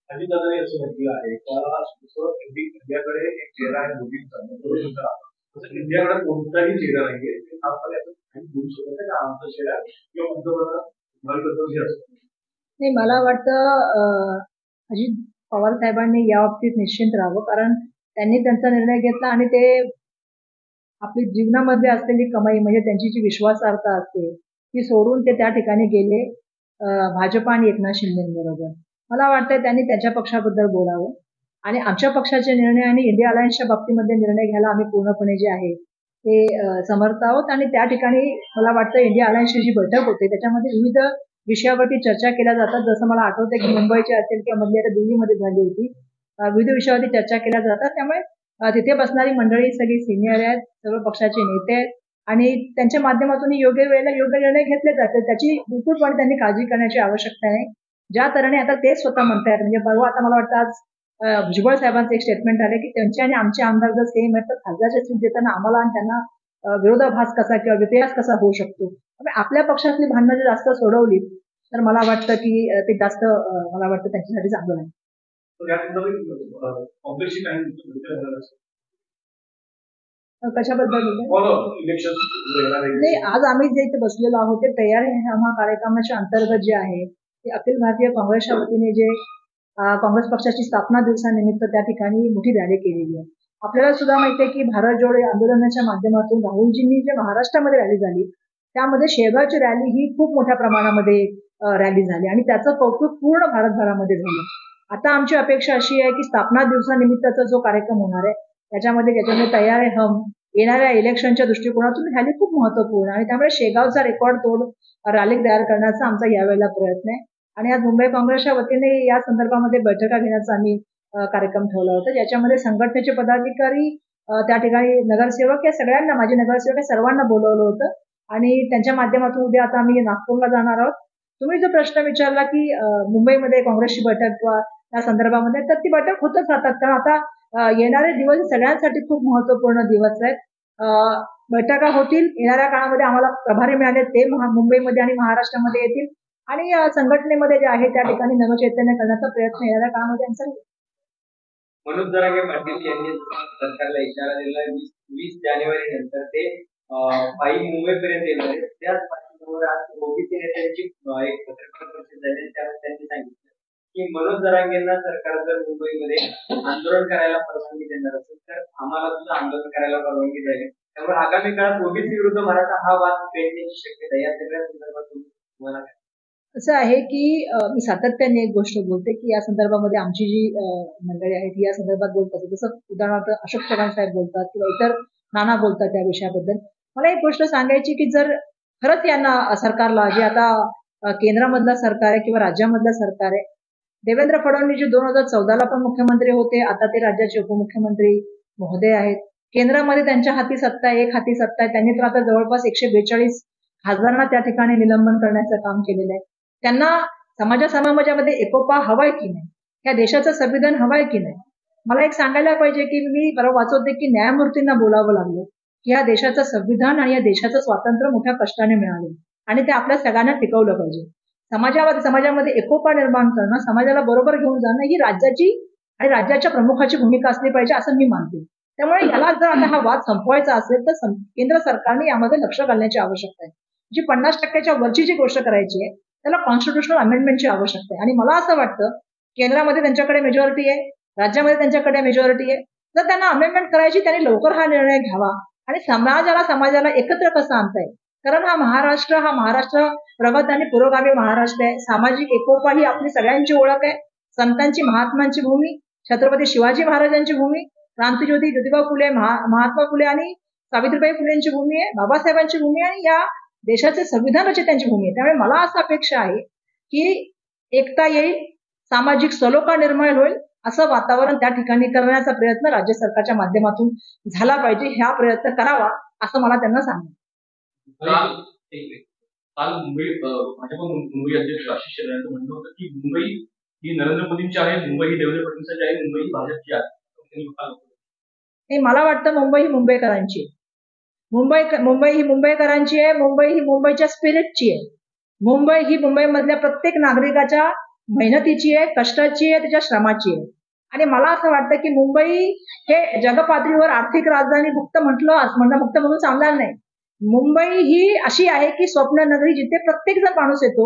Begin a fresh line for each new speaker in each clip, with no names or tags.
अजितदादांनी असं म्हटलं आहे का इंडियाकडे एक चेहरा आहे मोदींचा तसं इंडियाकडे कोणताही चेहरा नाहीये बोलू शकत नाही आमचा चेहरा किंवा पंतप्रधान
नाही. मला वाटतं अजित पवार साहेबांनी या बाबतीत निश्चिंत राहावं, कारण त्यांनी त्यांचा निर्णय घेतला आणि ते आपली जीवनामध्ये असलेली कमाई म्हणजे त्यांची जी विश्वासार्हता असते ती सोडून ते त्या ठिकाणी गेले भाजप आणि एकनाथ शिंदेबरोबर. मला वाटतं त्यांनी त्यांच्या पक्षाबद्दल बोलावं आणि आमच्या पक्षाचे निर्णय आणि इंडिया अलायन्सच्या बाबतीमध्ये निर्णय घ्यायला आम्ही पूर्णपणे जे आहे ते समर्थ आहोत. आणि त्या ठिकाणी मला वाटतं इंडिया अलायन्सची जी बैठक होते त्याच्यामध्ये विविध विषयावरती चर्चा केल्या जातात. जसं मला आठवतं की मुंबईची असेल किंवा मधली आता दिल्लीमध्ये झाली होती, विविध विषयावरती चर्चा केल्या जातात. त्यामुळे तिथे बसणारी मंडळी सगळी सिनियर आहेत, सर्व पक्षाचे नेते आहेत आणि त्यांच्या माध्यमातून योग्य वेळेला योग्य निर्णय घेतले जातात. त्याची बिलकुलपणे त्यांनी काळजी करण्याची आवश्यकता नाही. ज्या तऱ्हेने आता ते स्वतः म्हणतायत, म्हणजे परवा आता मला वाटतं आज भुजबळ साहेबांचं एक स्टेटमेंट आले की त्यांचे आणि आमचे आमदार जर सेम आहेत तर खासदारच्या सीट देताना आम्हाला आणि त्यांना विरोधाभास कसा किंवा विपर्यास कसा होऊ शकतो. आपल्या पक्षातली भांडणं जर जास्त सोडवली तर मला वाटतं की ते जास्त मला वाटतं त्यांच्यासाठी चांगलं नाही. कशाबद्दल नाही, आज आम्ही जे इथे बसलेलो आहोत ते तयार हा कार्यक्रमाच्या अंतर्गत जे आहे ते अखिल भारतीय काँग्रेसच्या वतीने जे काँग्रेस पक्षाची स्थापना दिवसानिमित्त त्या ठिकाणी मोठी रॅली केलेली आहे. आपल्याला सुद्धा माहिती आहे की भारत जोडो आंदोलनाच्या माध्यमातून राहुलजींनी जे महाराष्ट्रामध्ये रॅली झाली त्यामध्ये शेगावची रॅली ही खूप मोठ्या प्रमाणामध्ये रॅली झाली आणि त्याचं कौतुक पूर्ण भारतभरामध्ये झालं. आता आमची अपेक्षा अशी आहे की स्थापना दिवसानिमित्ताचा जो कार्यक्रम होणार आहे त्याच्यामध्ये तयार आहे हम येणाऱ्या इलेक्शनच्या दृष्टिकोनातून रॅली खूप महत्वपूर्ण आणि त्यामुळे शेगावचा रेकॉर्ड तोड रॅली तयार करण्याचा आमचा यावेळेला प्रयत्न आहे. आणि आज मुंबई काँग्रेसच्या वतीने या संदर्भामध्ये बैठका घेण्याचा आम्ही कार्यक्रम ठेवला होता, ज्याच्यामध्ये संघटनेचे पदाधिकारी त्या ठिकाणी नगरसेवक या सगळ्यांना माझे नगरसेवक या सर्वांना बोलवलं होतं आणि त्यांच्या माध्यमातून उद्या आता आम्ही नागपूरला जाणार आहोत. तुम्ही जो प्रश्न विचारला की मुंबईमध्ये काँग्रेसची बैठक किंवा त्या संदर्भामध्ये, तर ती बैठक होतच राहतात, कारण आता येणारे दिवस सगळ्यांसाठी खूप महत्वपूर्ण दिवस आहेत. बैठका होतील येणाऱ्या काळामध्ये, आम्हाला प्रभारी मिळाले ते मुंबईमध्ये आणि महाराष्ट्रामध्ये येतील आणि संघटनेमध्ये जे आहे त्या ठिकाणी नवचैतन्य करण्याचा प्रयत्न येणाऱ्या काळामध्ये आमचा होईल.
मनोज जरांगे पाटील यांनी सरकारला इशारा दिला 20 जानेवारी नंतर ते पायी मुंबईपर्यंत येणार आहेत. त्याच पार्श्वभूमीवर आज ओबीसी नेत्यांची एक पत्रकार परिषद झाली, त्यामध्ये त्यांनी सांगितलं की मनोज जरांगेंना सरकार जर मुंबईमध्ये आंदोलन करायला परवानगी देणार असेल तर आम्हाला सुद्धा आंदोलन करायला परवानगी द्यावी. त्यामुळे आगामी काळात ओबीसी विरुद्ध मराठा हा वाद पेटण्याची शक्यता या सगळ्या संदर्भात तुम्हाला
असं आहे की मी सातत्याने एक गोष्ट बोलते की या संदर्भामध्ये आमची जी मंडळी आहेत या संदर्भात बोलतात, जसं उदाहरणार्थ अशोक चव्हाण साहेब बोलतात किंवा इतर नाना बोलतात त्या विषयाबद्दल. मला एक गोष्ट सांगायची की जर खरंच यांना सरकारला जे आता केंद्रामधलं सरकार आहे किंवा राज्यामधलं सरकार आहे, देवेंद्र फडणवीस जे 2014ला पण मुख्यमंत्री होते, आता ते राज्याचे उपमुख्यमंत्री महोदय आहेत. केंद्रामध्ये त्यांच्या हाती सत्ता आहे, एक हाती सत्ता आहे. त्यांनी तर आता जवळपास 142 खासदारांना त्या ठिकाणी निलंबन करण्याचं काम केलेलं आहे. त्यांना समाजामध्ये एकोपा हवाय की नाही, या देशाचं संविधान हवाय की नाही. मला एक सांगायला पाहिजे की मी परवा वाचत होते की न्यायमूर्तींना बोलावं लागलं की या देशाचं संविधान आणि या देशाचं स्वातंत्र्य मोठ्या कष्टाने मिळाले आणि ते आपल्या सगळ्यांना टिकवलं पाहिजे. समाजामध्ये एकोपा निर्माण करणं, समाजाला बरोबर घेऊन जाणं ही राज्याची आणि राज्याच्या प्रमुखाची भूमिका असली पाहिजे असं मी मानते. त्यामुळे याला जर आता हा वाद संपवायचा असेल तर केंद्र सरकारने यामध्ये लक्ष घालण्याची आवश्यकता आहे. जी 50%च्या वरची जी गोष्ट करायची आहे त्याला कॉन्स्टिट्युशनल अमेंडमेंटची आवश्यकता आहे. आणि मला असं वाटतं केंद्रामध्ये त्यांच्याकडे मेजॉरिटी आहे, राज्यामध्ये त्यांच्याकडे मेजॉरिटी आहे. जर त्यांना अमेंडमेंट करायची त्यांनी लवकर हा निर्णय घ्यावा आणि समाजाला एकत्र कसं आणता येईल, कारण हा महाराष्ट्र प्रगत आणि पुरोगामी महाराष्ट्र आहे. सामाजिक एकोपा ही आपली सगळ्यांची ओळख आहे. संतांची महात्मांची भूमी, छत्रपती शिवाजी महाराजांची भूमी, क्रांतिज्योती ज्योतिबा फुले, महात्मा फुले आणि सावित्रीबाई फुलेंची भूमी आहे, बाबासाहेबांची भूमी आणि या देशाचे संविधान रचित्यांची भूमी आहे. त्यामुळे मला असं अपेक्षा आहे की एकता येईल, सामाजिक सलोखा निर्माण होईल, असं वातावरण त्या ठिकाणी करण्याचा प्रयत्न राज्य सरकारच्या माध्यमातून झाला पाहिजे. हा प्रयत्न करावा असं मला त्यांना सांगितलं.
काल मुंबई अध्यक्ष आशिष शेलार यांचं म्हणणं होतं की मुंबई ही नरेंद्र मोदींची आहे, मुंबई ही देवेंद्र फडणवीसांची आहे, मुंबई ही भाजपची आहे.
मला वाटतं मुंबई ही मुंबईकरांची आहे. मुंबई ही मुंबईकरांची आहे. मुंबई ही मुंबईच्या स्पिरिटची आहे. मुंबई ही मुंबईमधल्या प्रत्येक नागरिकाच्या मेहनतीची आहे, कष्टाची आहे, त्याच्या श्रमाची आहे. आणि मला असं वाटतं की मुंबई हे जगपातळीवर आर्थिक राजधानी फक्त फक्त म्हणून चालणार नाही. मुंबई ही अशी आहे की स्वप्न नगरी, जिथे प्रत्येक जण माणूस येतो.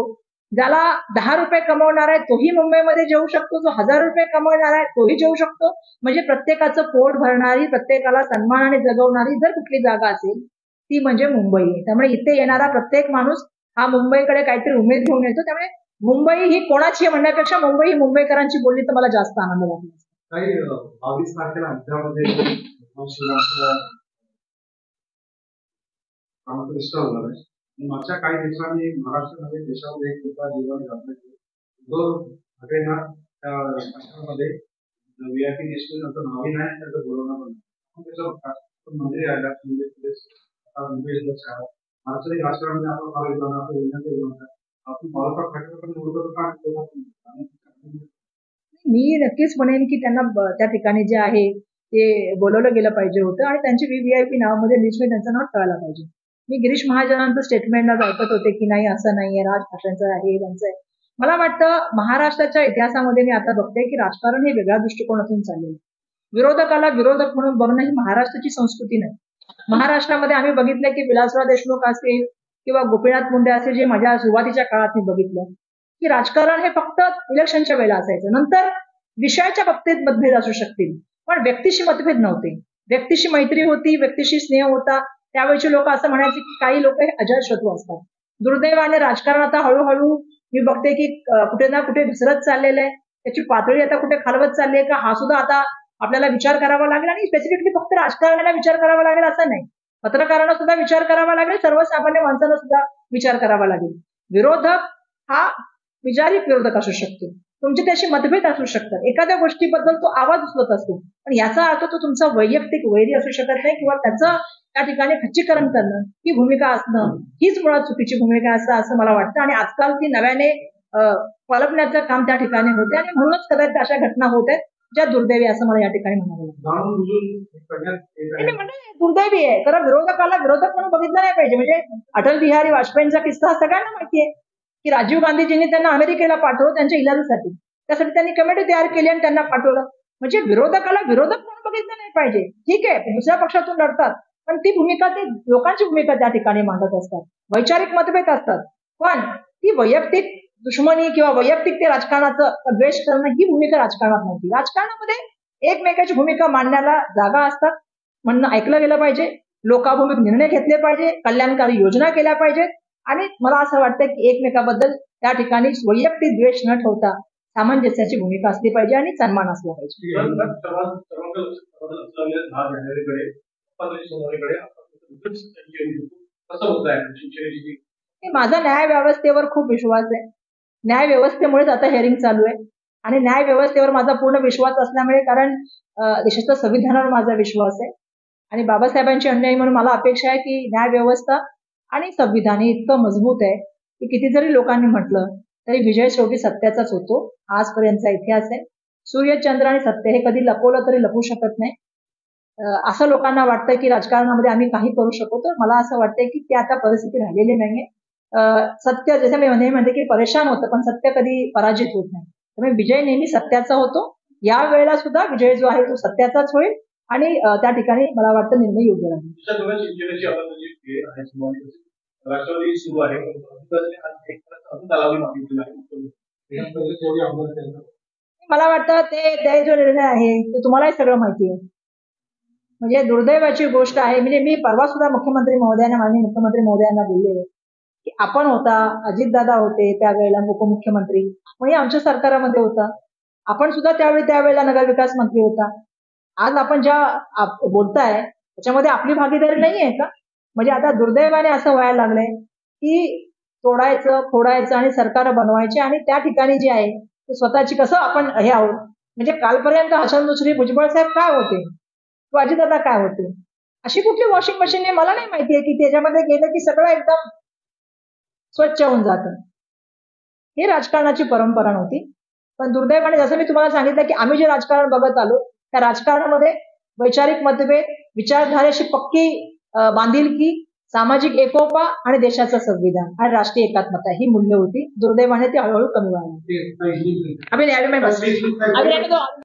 ज्याला 10 रुपये कमवणार आहे तोही मुंबईमध्ये जेवू शकतो, जो 1000 रुपये कमवणार आहे तोही जेवू शकतो. म्हणजे प्रत्येकाचं पोट भरणारी, प्रत्येकाला सन्मानाने जगवणारी जर कुठली जागा असेल ती म्हणजे मुंबई आहे. त्यामुळे इथे येणारा प्रत्येक माणूस हा मुंबईकडे काहीतरी उमेद घेऊन येतो. त्यामुळे मुंबई ही कोणाची आहे म्हणण्यापेक्षा मुंबई ही मुंबईकरांची बोलली तर मला जास्त आनंद वाटला.
काही 22 तारखेला अध्यामध्ये प्रतिष्ठा होणार आहे. मागच्या काही दिवसांनी महाराष्ट्रामध्ये देशामध्ये एक मुद्दा निर्माण झाला की उद्धव ठाकरेंना त्या राजकारणामध्ये व्हीआयपी नेशनल नावही नाही, त्याचं बोलवणं पण त्याचं मंत्री राहिला म्हणजे महाराष्ट्रातील राजकारणामध्ये आपण फार विनंती आपण बाळासाहेब ठाकरे पण निवडतो का?
मी नक्कीच म्हणेन की त्यांना त्या ठिकाणी जे आहे ते बोलवलं गेलं पाहिजे होतं आणि त्यांची व्हीआयपी नावामध्ये लिस्टमध्ये त्यांचं नाव ठेवायला पाहिजे. मी गिरीश महाजनांचं स्टेटमेंट ऐकत होते की नाही असं नाहीये, राज ठाकरेंचं आहे, त्यांचं आहे. मला वाटतं महाराष्ट्राच्या इतिहासामध्ये मी आता बघते की राजकारण हे वेगळ्या दृष्टिकोनातून चाललेलं. विरोधकाला विरोधक म्हणून बघणं ही महाराष्ट्राची संस्कृती नाही. महाराष्ट्रामध्ये आम्ही बघितलं की विलासराव देशमुख असतील किंवा गोपीनाथ मुंडे असतील, जे माझ्या सुरुवातीच्या काळात मी बघितलं की राजकारण हे फक्त इलेक्शनच्या वेळेला असायचं. नंतर विषयाच्या बाबतीत मतभेद असू शकतील, पण व्यक्तीशी मतभेद नव्हते. व्यक्तीशी मैत्री होती, व्यक्तीशी स्नेह होता. त्यावेळेचे लोक असं म्हणायचे की काही लोक हे अजय शत्रू असतात. दुर्दैवाने राजकारण आता हळूहळू मी बघते की कुठे ना कुठे घसरत चाललेलं आहे. त्याची पातळी आता कुठे खालवत चालली आहे का, हा सुद्धा आता आपल्याला विचार करावा लागेल. आणि स्पेसिफिकली फक्त राजकारणाला विचार करावा लागेल असं नाही, पत्रकारांना सुद्धा विचार करावा लागेल, सर्वसामान्य माणसांना सुद्धा विचार करावा लागेल. विरोधक हा विचारिक विरोधक असू शकतो, तुमचे त्याशी मतभेद असू शकतात, एखाद्या गोष्टीबद्दल तो आवाज उचलत असतो, पण याचा अर्थ तो तुमचा वैयक्तिक वैरी असू शकत नाही किंवा त्याचं त्या ठिकाणी खच्चीकरण करणं ही भूमिका असणं हीच मुळात चुकीची भूमिका असं मला वाटतं. आणि आजकाल ती नव्याने पलपण्याचं काम त्या ठिकाणी होते आणि म्हणूनच कदाचित अशा घटना होत आहेत ज्या दुर्दैवी असं मला या ठिकाणी म्हणावं लागतं. दुर्दैवी आहे, कारण विरोधकाला विरोधक म्हणून बघितलं नाही पाहिजे. म्हणजे अटल बिहारी वाजपेयींचा किस्सा सगळ्यांना माहिती आहे की राजीव गांधीजींनी त्यांना अमेरिकेला पाठवलं त्यांच्या इलाजासाठी. त्यासाठी त्यांनी कमिटी तयार केली आणि त्यांना पाठवलं. म्हणजे विरोधकाला विरोधक म्हणून बघितलं नाही पाहिजे. ठीक आहे, दुसऱ्या पक्षातून लढतात, पण ती भूमिका ती लोकांची भूमिका त्या ठिकाणी मांडत असतात. वैचारिक मतभेद असतात, पण ती वैयक्तिक दुश्मनी किंवा वैयक्तिक ते राजकारणाचं द्वेष करणं ही भूमिका राजकारणात नव्हती. राजकारणामध्ये एकमेकाची भूमिका मांडण्याला जागा असतात, म्हणणं ऐकलं गेलं पाहिजे, लोकाभिमुख निर्णय घेतले पाहिजे, कल्याणकारी योजना केल्या पाहिजेत. आणि मला असं वाटतं की एकमेकाबद्दल त्या ठिकाणी वैयक्तिक द्वेष न ठेवता सामंजस्याची भूमिका असली पाहिजे आणि सन्मान असला पाहिजे. माझा न्याय व्यवस्थेवर खूप विश्वास आहे. न्याय व्यवस्थेमुळेच आता हिअरिंग चालू आहे आणि न्याय व्यवस्थेवर माझा पूर्ण विश्वास असल्यामुळे, कारण देशाच्या संविधानावर माझा विश्वास आहे आणि बाबासाहेबांची अन्यायी म्हणून मला अपेक्षा आहे की न्याय व्यवस्था आणि संविधान हे इतकं मजबूत आहे की किती जरी लोकांनी म्हटलं तरी विजय शेवटी सत्याचाच होतो. आजपर्यंतचा इतिहास आहे. सूर्य, चंद्र आणि सत्य हे कधी लपवलं तरी लपू शकत नाही. असं लोकांना वाटतं की राजकारणामध्ये आम्ही काही करू शकतो, तर मला असं वाटतंय की ते आता परिस्थिती राहिलेली नाहीये. सत्य जसं मी म्हणते की परेशान होतं, पण सत्य कधी पराजित होत नाही. त्यामुळे विजय नेहमी सत्याचा होतो. या वेळेला सुद्धा विजय जो आहे तो सत्याचाच होईल आणि त्या ठिकाणी मला वाटतं निर्णय योग्य राहील.
राष्ट्रवादी सुरू आहे,
मला वाटतं ते जो निर्णय आहे तो तुम्हालाही सगळं माहिती आहे. म्हणजे दुर्दैवाची गोष्ट आहे. म्हणजे मी परवा सुद्धा मुख्यमंत्री महोदयांना, माननीय मुख्यमंत्री महोदयांना बोलले की आपण होता, अजितदादा होते त्यावेळेला उपमुख्यमंत्री, म्हणजे आमच्या सरकारामध्ये होता, आपण सुद्धा त्यावेळेला नगरविकास मंत्री होता. आज आपण ज्या बोलताय त्याच्यामध्ये आपली भागीदारी नाही आहे का? म्हणजे आता दुर्दैवाने असं व्हायला लागलंय की तोडायचं, फोडायचं आणि सरकार बनवायचे आणि त्या ठिकाणी जे आहे ते स्वतःची कसं आपण हे आहोत. म्हणजे कालपर्यंत हसन मुश्रीफ, भुजबळ साहेब काय होते, अजितदादा काय होते, अशी कुठली वॉशिंग मशीन आहे मला नाही माहितीये की त्याच्यामध्ये गेलं की सगळं एकदम स्वच्छ होऊन जातं. ही राजकारणाची परंपरा नव्हती. पण दुर्दैवाने जसं मी तुम्हाला सांगितलं की आम्ही जे राजकारण बघत आलो त्या राजकारणामध्ये वैचारिक मतभेद, विचारधारेशी पक्की बांधिलकी, सामाजिक एकोपा आणि देशाचं संविधान आणि राष्ट्रीय एकात्मता ही मूल्य होती. दुर्दैवाने ती हळूहळू कमी व्हायला लागली.
ते-
अभी नहीं, अभी मैं बस अभी रहने दो.